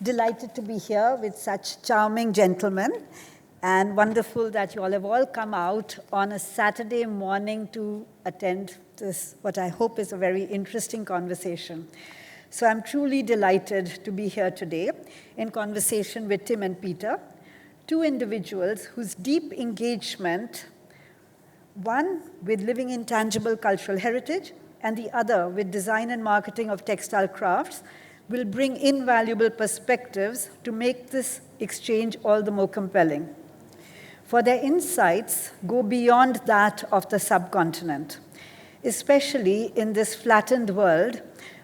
Delighted to be here with such charming gentlemen, and wonderful that you all have all come out on a Saturday morning to attend this, what I hope is a very interesting conversation. So I'm truly delighted to be here today in conversation with Tim and Peter, two individuals whose deep engagement, one with living intangible cultural heritage and the other with design and marketing of textile crafts, will bring invaluable perspectives to make this exchange all the more compelling. For their insights go beyond that of the subcontinent. Especially in this flattened world,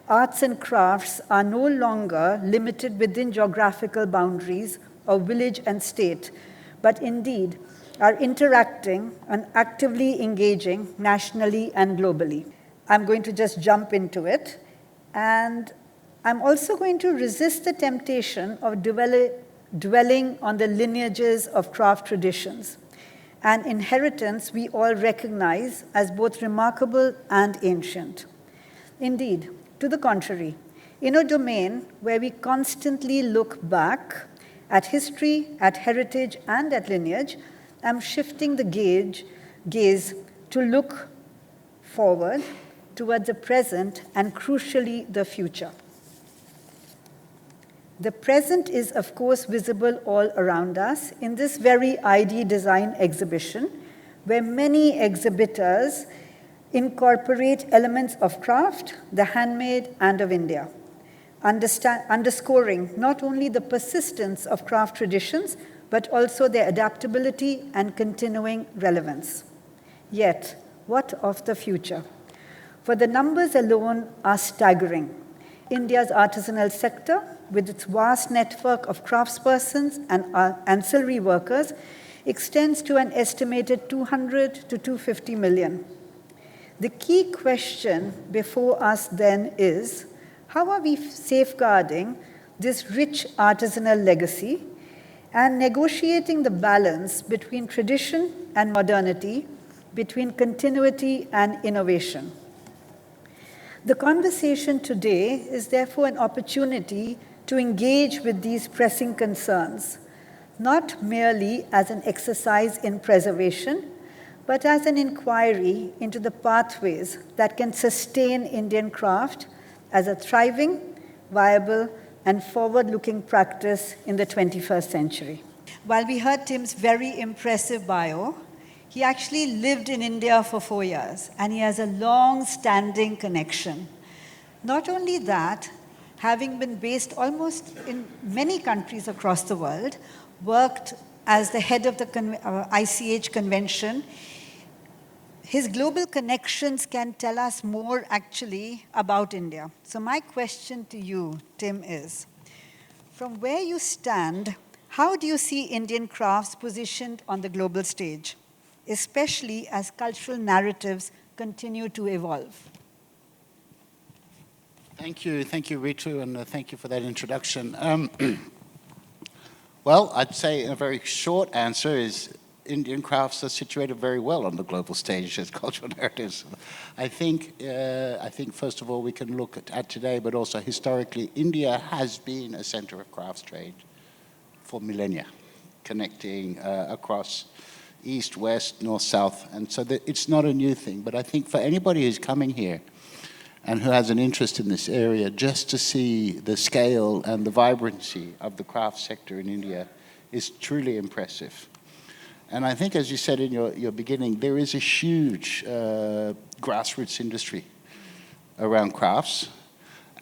arts and crafts are no longer limited within geographical boundaries of village and state, but indeed are interacting and actively engaging nationally and globally. I'm going to just jump into it, and I'm also going to resist the temptation of dwelling on the lineages of craft traditions, an inheritance we all recognize as both remarkable and ancient. Indeed, to the contrary, in a domain where we constantly look back at history, at heritage, and at lineage, I'm shifting the gaze to look forward toward the present and, crucially, the future. The present is, of course, visible all around us in this very ID design exhibition, where many exhibitors incorporate elements of craft, the handmade, and of India, underscoring not only the persistence of craft traditions, but also their adaptability and continuing relevance. Yet, what of the future? For the numbers alone are staggering. India's artisanal sector, with its vast network of craftspersons and ancillary workers, extends to an estimated 200 to 250 million. The key question before us then is, how are we safeguarding this rich artisanal legacy and negotiating the balance between tradition and modernity, between continuity and innovation? The conversation today is therefore an opportunity to engage with these pressing concerns, not merely as an exercise in preservation, but as an inquiry into the pathways that can sustain Indian craft as a thriving, viable, and forward-looking practice in the 21st century. While we heard Tim's very impressive bio, he actually lived in India for 4 years, and he has a long-standing connection. Not only that, having been based almost in many countries across the world, worked as the head of the ICH convention, his global connections can tell us more actually about India. So my question to you, Tim, is, from where you stand, how do you see Indian crafts positioned on the global stage, especially as cultural narratives continue to evolve? Thank you, Ritu, and thank you for that introduction. Well, I'd say a very short answer is Indian crafts are situated very well on the global stage as cultural narratives. I think first of all, we can look at today, but also historically, India has been a center of crafts trade for millennia, connecting across east, west, north, south. And so it's not a new thing. But I think for anybody who's coming here and who has an interest in this area, just to see the scale and the vibrancy of the craft sector in India is truly impressive. And I think, as you said in your beginning, there is a huge grassroots industry around crafts.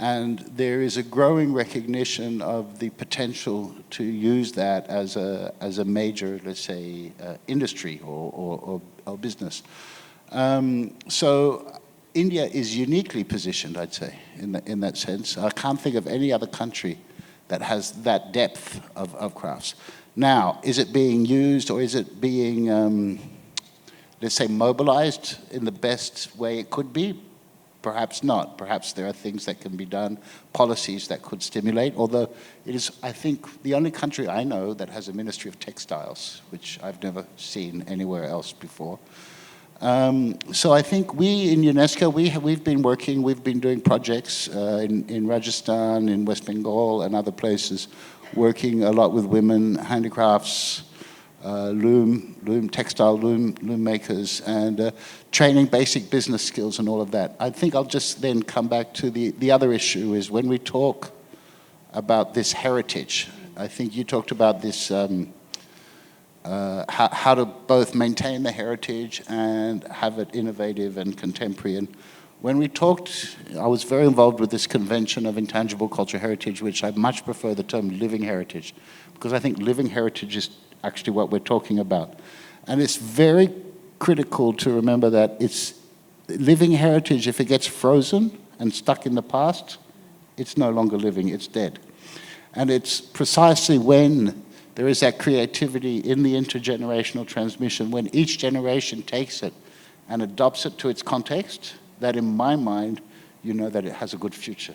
And there is a growing recognition of the potential to use that as a major, let's say, industry or business. So India is uniquely positioned, I'd say, in that sense. I can't think of any other country that has that depth of crafts. Now, is it being used or is it being, let's say, mobilized in the best way it could be? Perhaps not. Perhaps there are things that can be done, policies that could stimulate, although it is, I think, the only country I know that has a Ministry of Textiles, which I've never seen anywhere else before. So I think we in UNESCO, we've been doing projects in Rajasthan, in West Bengal, and other places, working a lot with women, handicrafts, textile loom makers, and training basic business skills and all of that. I think I'll just then come back to the other issue is when we talk about this heritage. I think you talked about this, how to both maintain the heritage and have it innovative and contemporary. And when we talked, I was very involved with this convention of intangible cultural heritage, which I much prefer the term living heritage, because I think living heritage is actually what we're talking about. And it's very critical to remember that it's living heritage, if it gets frozen and stuck in the past, it's no longer living, it's dead. And it's precisely when there is that creativity in the intergenerational transmission, when each generation takes it and adopts it to its context, that in my mind, you know that it has a good future.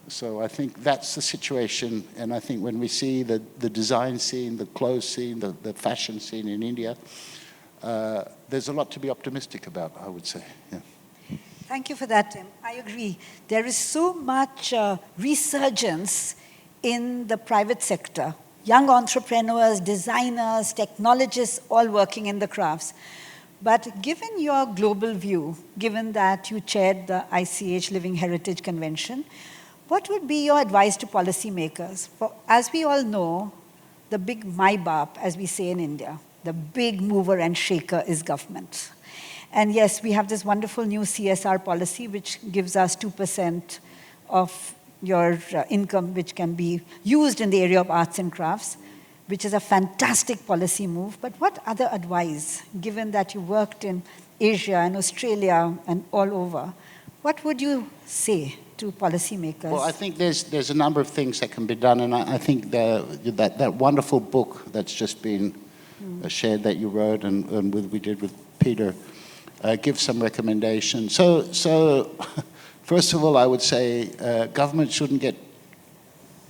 So I think that's the situation, and I think when we see the design scene, the clothes scene, the fashion scene in India, there's a lot to be optimistic about, I would say. Yeah. Thank you for that, Tim. I agree. There is so much resurgence in the private sector. Young entrepreneurs, designers, technologists, all working in the crafts. But given your global view, given that you chaired the ICH Living Heritage Convention, what would be your advice to policymakers? For, as we all know, the big Mai-Baap, as we say in India, the big mover and shaker is government. And yes, we have this wonderful new CSR policy, which gives us 2% of your income, which can be used in the area of arts and crafts, which is a fantastic policy move. But what other advice, given that you worked in Asia and Australia and all over, what would you say to policymakers? Well, I think there's a number of things that can be done, and I think that wonderful book that's just been shared that you wrote and we did with Peter gives some recommendations. So first of all, I would say government shouldn't get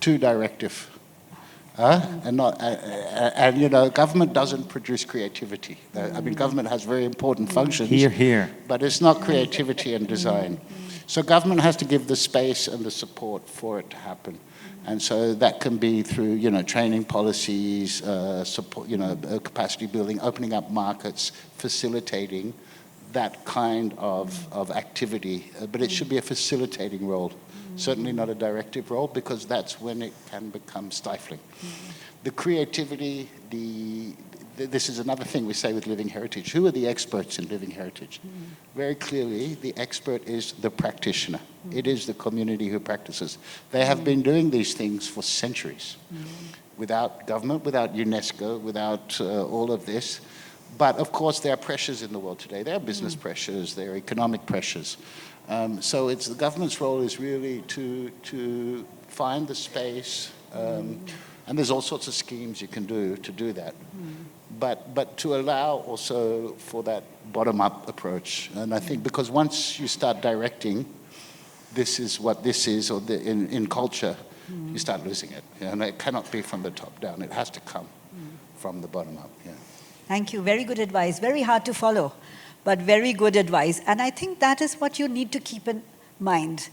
too directive. And you know, government doesn't produce creativity. I mean, government has very important functions. Here. But it's not creativity and design. So government has to give the space and the support for it to happen. And so that can be through, you know, training policies, support, you know, capacity building, opening up markets, facilitating that kind of activity. But it should be a facilitating role. Certainly not a directive role, because that's when it can become stifling. The creativity, this is another thing we say with living heritage. Who are the experts in living heritage? Very clearly, the expert is the practitioner. It is the community who practices. They have been doing these things for centuries, without government, without UNESCO, without all of this. But of course, there are pressures in the world today. There are business pressures, there are economic pressures. So it's the government's role is really to find the space, and there's all sorts of schemes you can do to do that. But to allow also for that bottom-up approach. And I think because once you start directing, this is what this is, or in culture, you start losing it. And it cannot be from the top down. It has to come from the bottom up. Yeah. Thank you. Very good advice. Very hard to follow, but very good advice. And I think that is what you need to keep in mind,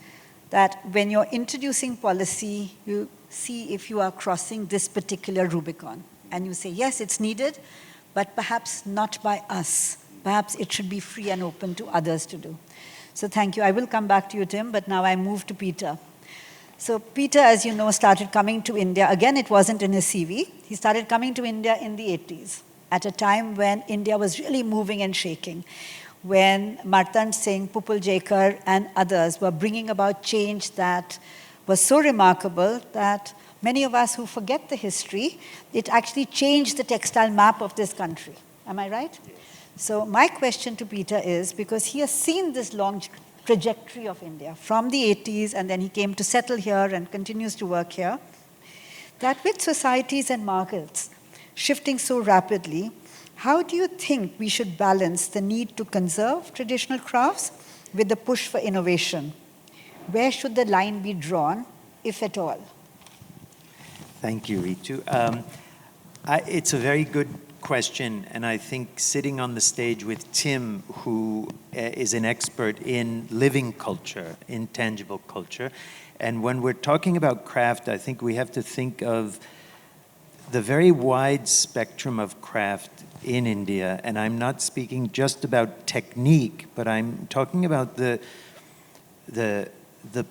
that when you're introducing policy, you see if you are crossing this particular Rubicon. And you say, yes, it's needed, but perhaps not by us. Perhaps it should be free and open to others to do. So thank you. I will come back to you, Tim, but now I move to Peter. So Peter, as you know, started coming to India. Again, it wasn't in his CV. He started coming to India in the 80s, at a time when India was really moving and shaking, when Martand Singh, Pupul Jekar, and others were bringing about change that was so remarkable that many of us who forget the history, it actually changed the textile map of this country. Am I right? Yes. So my question to Peter is, because he has seen this long trajectory of India from the 80s, and then he came to settle here and continues to work here, that with societies and markets shifting so rapidly, how do you think we should balance the need to conserve traditional crafts with the push for innovation? Where should the line be drawn, if at all? Thank you, Ritu. It's a very good question, and I think sitting on the stage with Tim, who is an expert in living culture, intangible culture, and when we're talking about craft, I think we have to think of the very wide spectrum of craft in India, and I'm not speaking just about technique, but I'm talking about the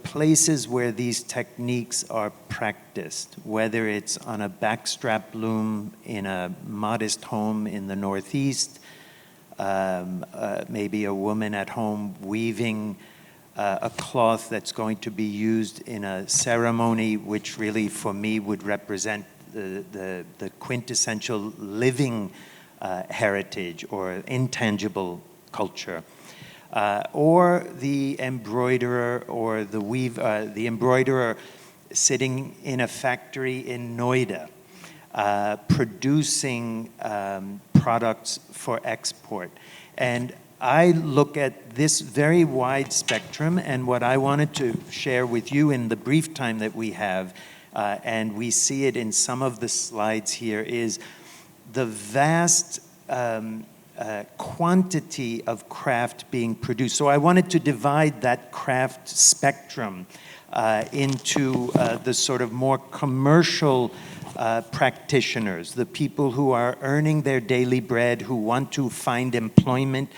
places where these techniques are practiced, whether it's on a backstrap loom in a modest home in the Northeast, maybe a woman at home weaving a cloth that's going to be used in a ceremony, which really for me would represent the quintessential living heritage or intangible culture. Or the embroiderer or the embroiderer sitting in a factory in Noida, producing products for export. And I look at this very wide spectrum, and what I wanted to share with you in the brief time that we have, and we see it in some of the slides here, is the vast quantity of craft being produced. So I wanted to divide that craft spectrum into the sort of more commercial practitioners, the people who are earning their daily bread, who want to find employment,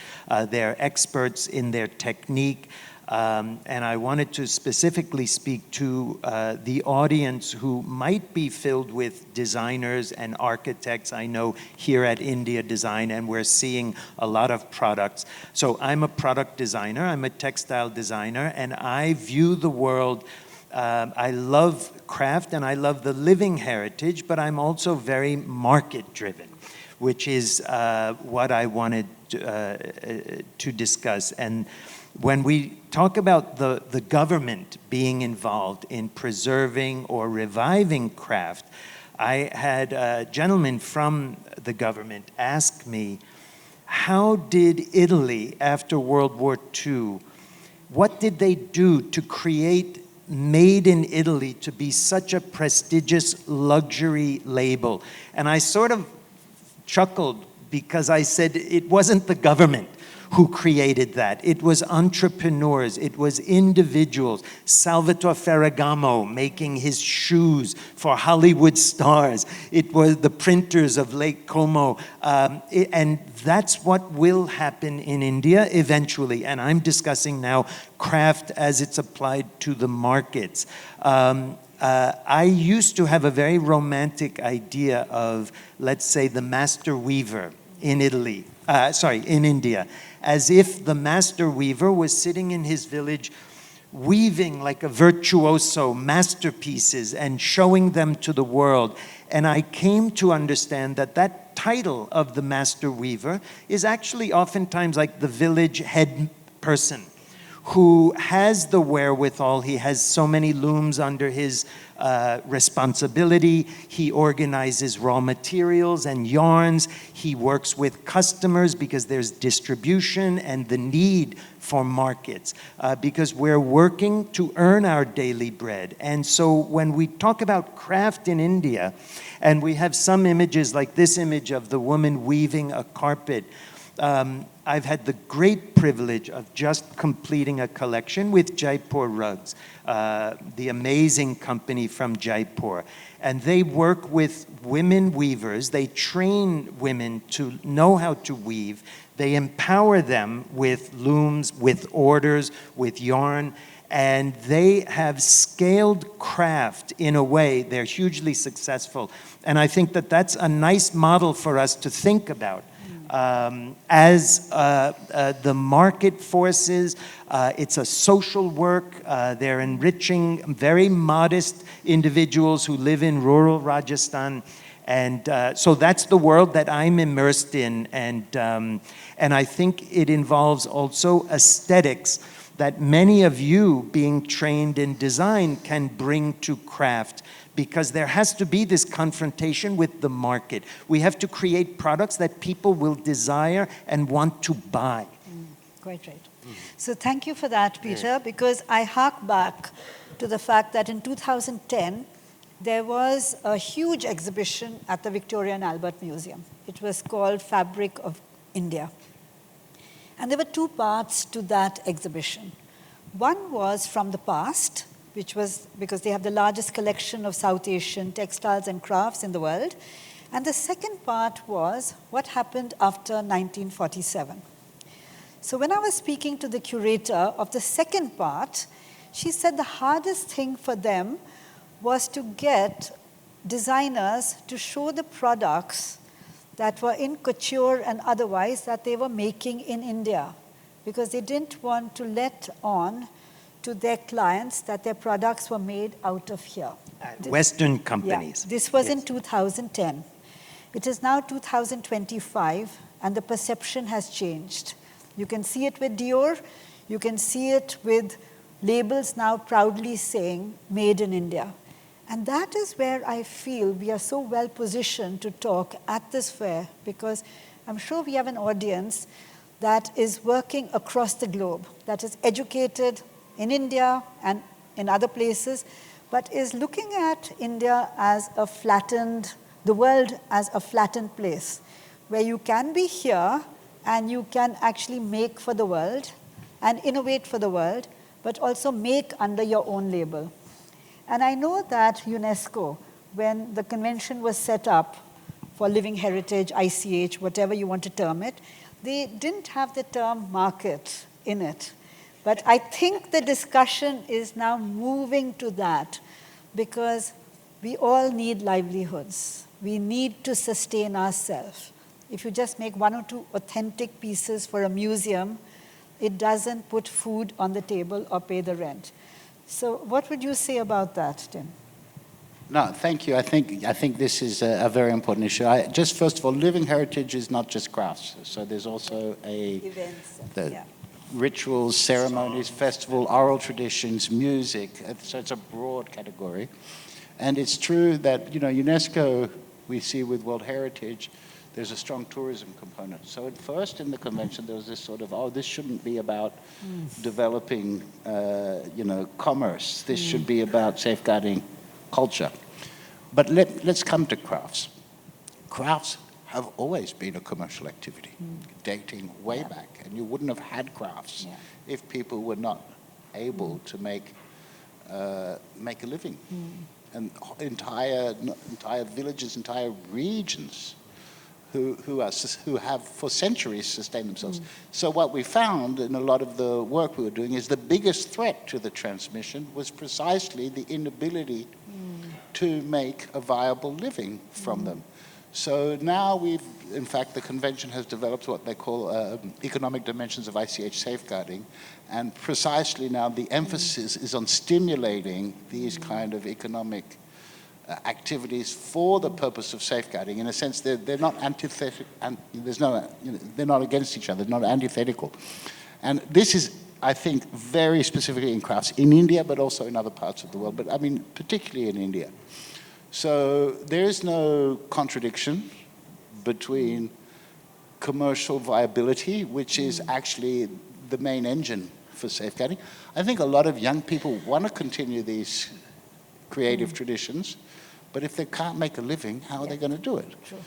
they're experts in their technique. And I wanted to specifically speak to the audience who might be filled with designers and architects. I know here at India Design, and we're seeing a lot of products. So I'm a product designer, I'm a textile designer, and I view the world, I love craft and I love the living heritage, but I'm also very market-driven, which is what I wanted to discuss. And when we talk about the government being involved in preserving or reviving craft, I had a gentleman from the government ask me, how did Italy, after World War II, what did they do to create Made in Italy to be such a prestigious luxury label? And I sort of chuckled because I said it wasn't the government who created that. It was entrepreneurs, it was individuals. Salvatore Ferragamo making his shoes for Hollywood stars. It was the printers of Lake Como. And that's what will happen in India eventually. And I'm discussing now craft as it's applied to the markets. I used to have a very romantic idea of, let's say, the master weaver in in India, as if the master weaver was sitting in his village weaving like a virtuoso masterpieces and showing them to the world. And I came to understand that that title of the master weaver is actually oftentimes like the village head person who has the wherewithal. He has so many looms under his responsibility. He organizes raw materials and yarns. He works with customers because there's distribution and the need for markets because we're working to earn our daily bread. And so when we talk about craft in India, and we have some images like this image of the woman weaving a carpet, I've had the great privilege of just completing a collection with Jaipur Rugs, the amazing company from Jaipur. And they work with women weavers. They train women to know how to weave. They empower them with looms, with orders, with yarn. And they have scaled craft in a way. They're hugely successful. And I think that that's a nice model for us to think about. As the market forces, it's a social work. They're enriching very modest individuals who live in rural Rajasthan. And so that's the world that I'm immersed in. And I think it involves also aesthetics that many of you being trained in design can bring to craft, because there has to be this confrontation with the market. We have to create products that people will desire and want to buy. Quite right. So thank you for that, Peter, because I hark back to the fact that in 2010, there was a huge exhibition at the Victoria and Albert Museum. It was called Fabric of India. And there were two parts to that exhibition. One was from the past, which was because they have the largest collection of South Asian textiles and crafts in the world. And the second part was what happened after 1947. So when I was speaking to the curator of the second part, she said the hardest thing for them was to get designers to show the products that were in couture and otherwise that they were making in India, because they didn't want to let on to their clients that their products were made out of here. Western companies. Yeah, this was in 2010. It is now 2025, and the perception has changed. You can see it with Dior. You can see it with labels now proudly saying, made in India. And that is where I feel we are so well positioned to talk at this fair, because I'm sure we have an audience that is working across the globe, that is educated in India and in other places, but is looking at India as a flattened, the world as a flattened place, where you can be here and you can actually make for the world and innovate for the world, but also make under your own label. And I know that UNESCO, when the convention was set up for living heritage, ICH, whatever you want to term it, they didn't have the term market in it. But I think the discussion is now moving to that, because we all need livelihoods. We need to sustain ourselves. If you just make one or two authentic pieces for a museum, it doesn't put food on the table or pay the rent. So what would you say about that, Tim? No, thank you. I think this is a very important issue. Just first of all, living heritage is not just crafts. So there's also Events, yeah. Rituals, ceremonies, festival, oral traditions, music. So it's a broad category. And it's true that, UNESCO, we see with World Heritage, there's a strong tourism component. So at first in the convention, there was this sort of, this shouldn't be about developing, commerce. This should be about safeguarding culture. But let's come to crafts. Crafts have always been a commercial activity, dating way back. And you wouldn't have had crafts if people were not able to make a living. And entire villages, entire regions who have for centuries sustained themselves. So what we found in a lot of the work we were doing is the biggest threat to the transmission was precisely the inability to make a viable living from them. So now in fact, the convention has developed what they call economic dimensions of ICH safeguarding, and precisely now the emphasis is on stimulating these kind of economic activities for the purpose of safeguarding. In a sense, they're not antithetical, and they're not against each other, not antithetical. And this is, I think, very specifically in crafts in India, but also in other parts of the world, but I mean, particularly in India. So there is no contradiction between commercial viability, which is actually the main engine for safeguarding. I think a lot of young people want to continue these creative traditions, but if they can't make a living, how are they going to do it? Sure.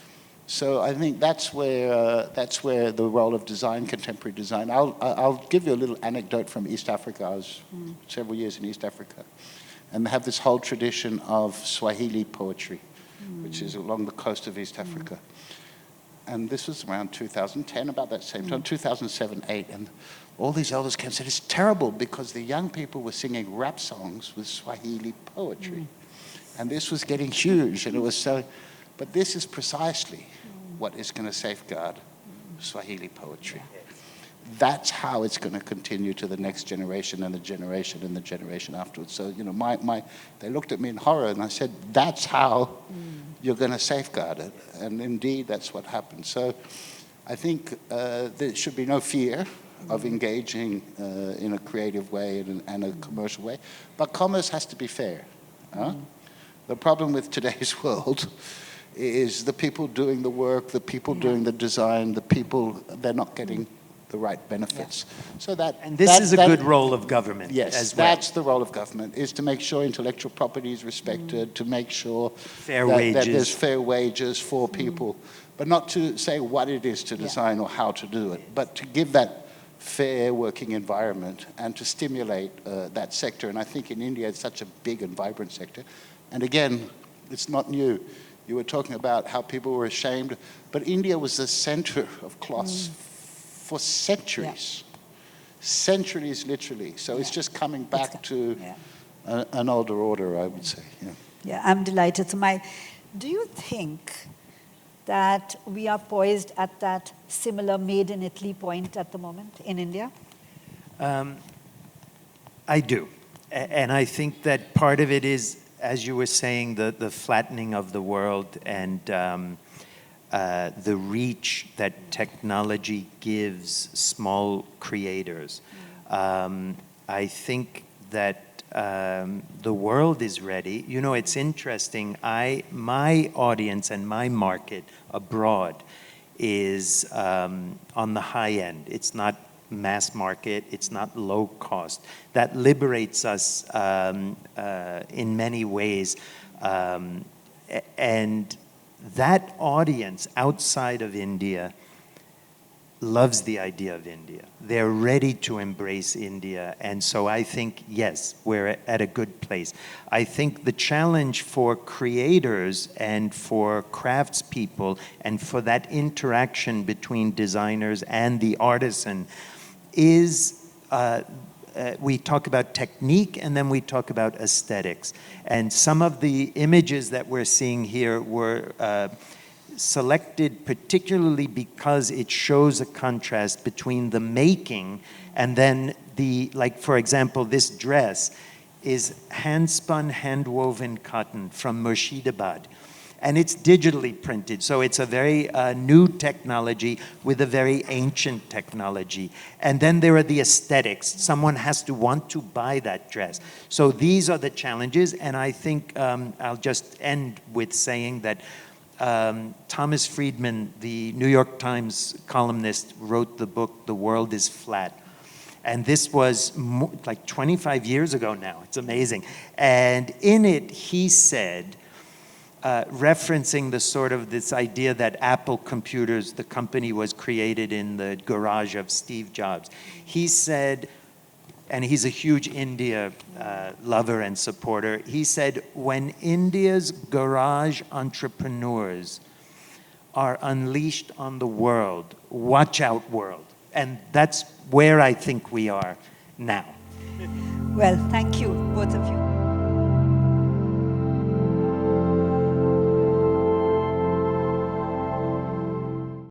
So I think that's where the role of design, contemporary design. I'll give you a little anecdote from East Africa. I was several years in East Africa, and they have this whole tradition of Swahili poetry, which is along the coast of East Africa. And this was around 2010, about that same time, 2007, 2008, and all these elders came and said, it's terrible because the young people were singing rap songs with Swahili poetry. And this was getting huge, and it was so, but this is precisely what is going to safeguard Swahili poetry. That's how it's going to continue to the next generation and the generation and the generation afterwards. So, they looked at me in horror, and I said, that's how you're going to safeguard it. And indeed, that's what happened. So I think there should be no fear of engaging in a creative way and a commercial way. But commerce has to be fair. The problem with today's world is the people doing the work, the people doing the design, they're not getting the right benefits. So that And this is a good role of government yes, as well. that's the role of government, is to make sure intellectual property is respected, to make sure that there's fair wages for people, but not to say what it is to design or how to do it, but to give that fair working environment and to stimulate that sector. And I think in India it's such a big and vibrant sector. And again, it's not new. You were talking about how people were ashamed, but India was the center of cloths for centuries. Centuries, literally. So it's just coming back to an older order, I would say. Yeah, I'm delighted. So do you think that we are poised at that similar made in Italy point at the moment in India? I do. And I think that part of it is, as you were saying, the flattening of the world and the reach that technology gives small creators. I think that the world is ready. You know, it's interesting. My audience and my market abroad is on the high end. It's not mass market. It's not low cost. That liberates us in many ways. And that audience outside of India loves the idea of India. They're ready to embrace India. And so I think, yes, we're at a good place. I think the challenge for creators and for craftspeople and for that interaction between designers and the artisan is we talk about technique and then we talk about aesthetics. And some of the images that we're seeing here were selected particularly because it shows a contrast between the making and then like for example, this dress is hand-spun, hand-woven cotton from Murshidabad. And it's digitally printed, so it's a very new technology with a very ancient technology. And then there are the aesthetics. Someone has to want to buy that dress. So these are the challenges, and I think I'll just end with saying that Thomas Friedman, the New York Times columnist, wrote the book, The World is Flat. And this was like 25 years ago now. It's amazing. And in it, he said, referencing the sort of this idea that Apple Computers, the company, was created in the garage of Steve Jobs. He said, and he's a huge India lover and supporter, he said, when India's garage entrepreneurs are unleashed on the world, watch out world. And that's where I think we are now. Well, thank you, both of you.